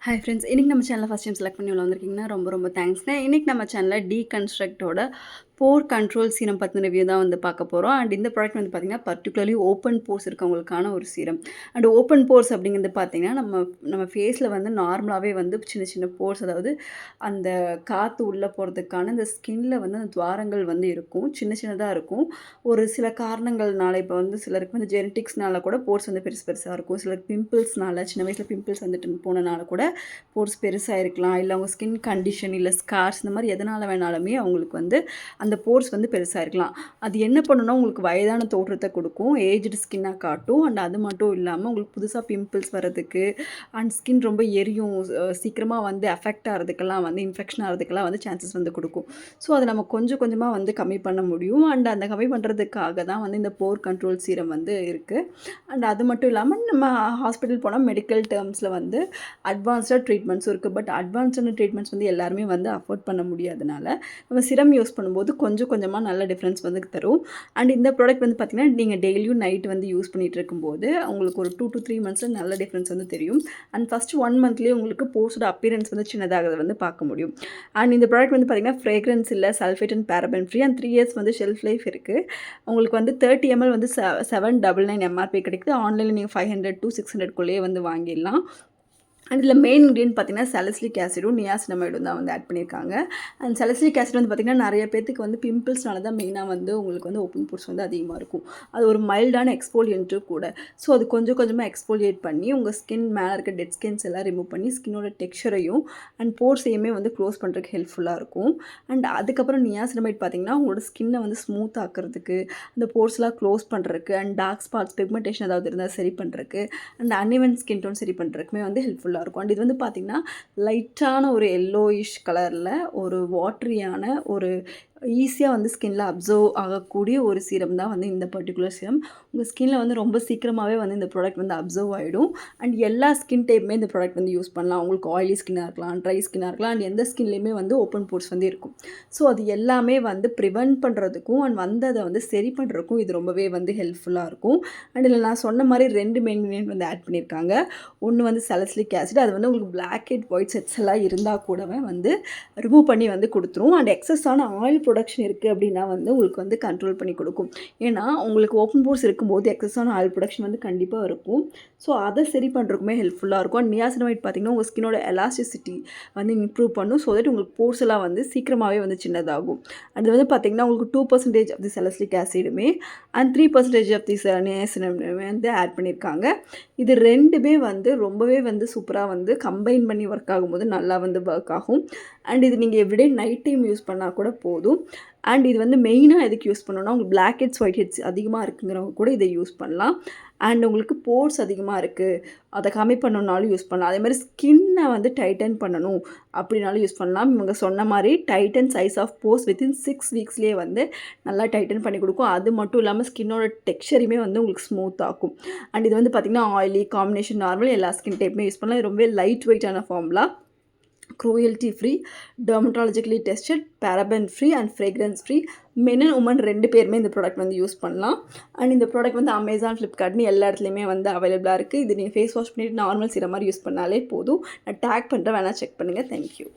Hi friends. இன்றைக்கி நம்ம சேனலை ஃபஸ்ட் டைம் செலக்ட் பண்ணி உள்ள வந்திருக்கீங்கன்னா ரொம்ப தேங்க்ஸ்ங்க. இன்றைக்கி நம்ம சேனலில் டீகன்ஸ்ட்ரக்டோட போர் கண்ட்ரோல் சீரம் பற்றின ரிவ்யூ தான் வந்து பார்க்க போகிறோம். அண்ட் இந்த ப்ராடக்ட் வந்து பார்த்திங்கன்னா பர்டிகுலர்லி ஓப்பன் போர்ஸ் இருக்கவங்களுக்கான ஒரு சீரம். அண்ட் ஓப்பன் போர்ஸ் அப்படிங்கிறது பார்த்திங்கன்னா நம்ம ஃபேஸில் வந்து நார்மலாகவே வந்து சின்ன சின்ன போர்ஸ், அதாவது அந்த காற்று உள்ளே போகிறதுக்கான இந்த ஸ்கின்னில் வந்து அந்த துவாரங்கள் வந்து இருக்கும், சின்ன சின்னதாக இருக்கும். ஒரு சில காரணங்கள்னால இப்போ வந்து சிலருக்கு வந்து ஜெனட்டிக்ஸ்னால கூட போர்ஸ் வந்து பெருசாக இருக்கும். சிலருக்கு பிம்பிள்ஸ்னால சின்ன வயசில் பிம்பிள்ஸ் வந்துட்டு போனனால கூட போர்ஸ் பெருசாக இருக்கலாம். இல்லை அவங்க ஸ்கின் கண்டிஷன், இல்லை ஸ்கார்ஸ், இந்த மாதிரி எதனால் வேணாலுமே அவங்களுக்கு வந்து அந்த போர்ஸ் வந்து பெருசாக இருக்கலாம். அது என்ன பண்ணுன்னா உங்களுக்கு வயதான தோற்றத்தை கொடுக்கும், ஏஜ்டு ஸ்கின்னாக காட்டும். அண்ட் அது மட்டும் இல்லாமல் உங்களுக்கு புதுசாக பிம்பிள்ஸ் வர்றதுக்கு அண்ட் ஸ்கின் ரொம்ப எரியும், சீக்கிரமாக வந்து அஃபெக்ட் ஆகிறதுக்கெல்லாம் வந்து இன்ஃபெக்ஷன் ஆகிறதுக்கெல்லாம் வந்து சான்சஸ் வந்து கொடுக்கும். ஸோ அதை நம்ம கொஞ்சம் கொஞ்சமாக வந்து கம்மி பண்ண முடியும். அண்ட் அந்த கம்மி பண்ணுறதுக்காக தான் வந்து இந்த போர் கண்ட்ரோல் சீரம் வந்து இருக்குது. அண்ட் அது மட்டும் இல்லாமல் நம்ம ஹாஸ்பிட்டல் போனால் மெடிக்கல் டேர்ம்ஸில் வந்து அட்வான்ஸ்டாக ட்ரீட்மெண்ட்ஸும் இருக்குது. பட் அட்வான்ஸ்டான ட்ரீட்மெண்ட்ஸ் வந்து எல்லாருமே வந்து அஃபோர்ட் பண்ண முடியாதனால நம்ம சிரம் யூஸ் பண்ணும்போது கொஞ்சம் கொஞ்சமாக நல்ல டிஃப்ரென்ஸ் வந்து தரும். அண்ட் இந்த ப்ராடக்ட் வந்து பார்த்திங்கன்னா நீங்கள் டெய்லியும் நைட் வந்து யூஸ் பண்ணிகிட்டு இருக்கும்போது உங்களுக்கு ஒரு 2 to 3 மந்த்ஸில் நல்ல டிஃப்ரென்ஸ் வந்து தெரியும். அண்ட் ஃபஸ்ட்டு 1 மந்த்லேயே உங்களுக்கு போர்ஸோட அப்பியரன்ஸ் வந்து சின்னதாக வந்து பார்க்க முடியும். அண்ட் இந்த ப்ராடக்ட் வந்து பார்த்திங்கன்னா ஃப்ரேக்ரன்ஸ் இல்லை, sulphate and paraben free, and 3 years வந்து ஷெல்ஃப் லைஃப் இருக்குது. உங்களுக்கு வந்து 30 ml வந்து 799 MRP கிடைக்குது. ஆன்லைனில் நீங்கள் 500 to 600 வந்து வாங்கிடலாம். அண்ட் இதில் மெயின் இன்க்ரீடியன்ட் பார்த்திங்கன்னா சாலிசிலிக் ஆசிடும் நியாசினமைடும் தான் வந்து ஆட் பண்ணியிருக்காங்க. அண்ட் சாலிசிலிக் ஆசிட் வந்து பார்த்திங்கன்னா நிறைய பேத்துக்கு வந்து பிம்பிள்ஸ்னால தான் மெயினாக வந்து உங்களுக்கு வந்து ஓப்பன் போர்ஸ் வந்து அதிகமாக இருக்கும். அது ஒரு மைல்டான எக்ஸ்போலியன்ட்டும் கூட. ஸோ அது கொஞ்சம் கொஞ்சமாக எக்ஸ்போலியேட் பண்ணி உங்கள் ஸ்கின் மேலே இருக்க டெட் ஸ்கின்ஸ் எல்லாம் ரிமூவ் பண்ணி ஸ்கின்னோட டெக்ஸ்சரையும் அண்ட் போர்ஸையுமே வந்து க்ளோஸ் பண்ணுறதுக்கு ஹெல்ப்ஃபுல்லாக இருக்கும். அண்ட் அதுக்கப்புறம் நியாசினமைட் பார்த்திங்கன்னா உங்களோட ஸ்கின்னை வந்து ஸ்மூத் ஆக்கிறதுக்கு, அந்த போர்ஸ்லாம் க்ளோஸ் பண்ணுறதுக்கு, அண்ட் டார்க் ஸ்பாட்ஸ், பிக்மெண்டேஷன் ஏதாவது இருந்தால் சரி பண்ணுறதுக்கு, அண்ட் அன்இவன் ஸ்கின் டோன் சரி பண்ணுறதுக்குமே வந்து ஹெல்ப்ஃபுல்லாக இருக்கும். அண்ட் இது வந்து பார்த்திங்கன்னா லைட்டான ஒரு எல்லோயிஷ் கலரில் ஒரு வாட்டரியான ஒரு ஈஸியாக வந்து ஸ்கின்னில் அப்சர்வ் ஆகக்கூடிய ஒரு சீரம் தான் வந்து இந்த பர்டிகுலர் சீரம். உங்கள் ஸ்கின்னில் வந்து ரொம்ப சீக்கிரமாகவே வந்து இந்த ப்ராடக்ட் வந்து அப்சர்வ் ஆகிடும். அண்ட் எல்லா ஸ்கின் டைப்புமே இந்த ப்ராடக்ட் வந்து யூஸ் பண்ணலாம். உங்களுக்கு ஆயிலி ஸ்கின்னாக இருக்கலாம், ட்ரை ஸ்கின்னாக இருக்கலாம், அண்ட் எந்த ஸ்கின்லேயுமே வந்து ஓப்பன் போர்ஸ் வந்து இருக்கும். ஸோ அது எல்லாமே வந்து ப்ரிவென்ட் பண்ணுறதுக்கும் அண்ட் வந்து அதை வந்து சரி பண்ணுறதுக்கும் இது ரொம்பவே வந்து ஹெல்ப்ஃபுல்லாக இருக்கும். அண்ட் இதில் நான் சொன்ன மாதிரி 2 மெயின் இன்க்ரீடியன்ட் வந்து ஆட் பண்ணியிருக்காங்க. ஒன்று வந்து சாலிசிலிக் ஆசிட், அது வந்து உங்களுக்கு பிளாக் ஹெட் ஒயிட் செட்ஸ் எல்லாம் இருந்தால் கூடவே வந்து ரிமூவ் பண்ணி வந்து கொடுத்துரும். அண்ட் எக்ஸஸான ஆயில் ப்ரொடக்ஷன் இருக்குது அப்படின்னா வந்து உங்களுக்கு வந்து கண்ட்ரோல் பண்ணி கொடுக்கும். ஏன்னா உங்களுக்கு ஓப்பன் போர்ஸ் இருக்கும்போது எக்ஸஸான ஆயில் ப்ரொடக்ஷன் வந்து கண்டிப்பாக இருக்கும். ஸோ அதை சரி பண்ணுறதுக்குமே ஹெல்ப்ஃபுல்லாக இருக்கும். அண்ட் நியாசினமைட் பார்த்திங்கன்னா உங்கள் ஸ்கின்னோட எலாஸ்டிசிட்டி வந்து இம்ப்ரூவ் பண்ணும். ஸோ தட் உங்களுக்கு போர்ஸ் எல்லாம் வந்து சீக்கிரமாகவே வந்து சின்னதாகும். அது வந்து பார்த்திங்கன்னா உங்களுக்கு 2% ஆஃப் தி சாலிசிலிக் ஆசிடுமே அண்ட் 3% ஆஃப் தி நியாசினமைடுமே வந்து ஆட் பண்ணியிருக்காங்க. இது ரெண்டுமே வந்து ரொம்பவே வந்து சூப்பராக வந்து கம்பைன் பண்ணி ஒர்க் ஆகும்போது நல்லா வந்து ஒர்க் ஆகும். அண்ட் இது நீங்கள் எவ்ரிடே நைட் டைம் யூஸ் பண்ணால் கூட போதும். அண்ட் இது வந்து மெயினாக எதுக்கு யூஸ் பண்ணணும்னா உங்களுக்கு பிளாக் ஹெட்ஸ் ஒயிட் ஹெட்ஸ் அதிகமாக இருக்குங்கிறவங்க கூட இதை யூஸ் பண்ணலாம். அண்ட் உங்களுக்கு போர்ஸ் அதிகமாக இருக்குது, அதை கம்மி பண்ணணுன்னாலும் யூஸ் பண்ணலாம். அதே மாதிரி ஸ்கின்னை வந்து டைட்டன் பண்ணணும் அப்படின்னாலும் யூஸ் பண்ணலாம். இவங்க சொன்ன மாதிரி tighten size of pores within 6 weeksலேயே வந்து நல்லா டைட்டன் பண்ணி கொடுக்கும். அது மட்டும் இல்லாமல் ஸ்கின்னோட டெக்ஸ்சரையுமே வந்து உங்களுக்கு ஸ்மூத் ஆக்கும். அண்ட் இது வந்து பார்த்திங்கன்னா ஆயிலி, காம்பினேஷன், நார்மல் எல்லா ஸ்கின் டைப்புமே யூஸ் பண்ணலாம். இது ரொம்ப லைட் வெயிட்டான formula, cruelty free, dermatologically tested, paraben free and fragrance free. Men and women 2 பேருமே இந்த ப்ராடக்ட் வந்து யூஸ் பண்ணலாம். அண்ட் இந்த ப்ராடக்ட் வந்து அமேசான், ஃப்ளிப்கார்ட்னு எல்லா இடத்துலையுமே வந்து அவைலபிளாக இருக்குது. இது நீங்கள் ஃபேஸ் வாஷ் பண்ணிவிட்டு நார்மல் சீரம் மாதிரி யூஸ் பண்ணாலே போதும். நான் டேக் பண்ணுறேன், வேணால் செக் பண்ணுங்கள். தேங்க்யூ.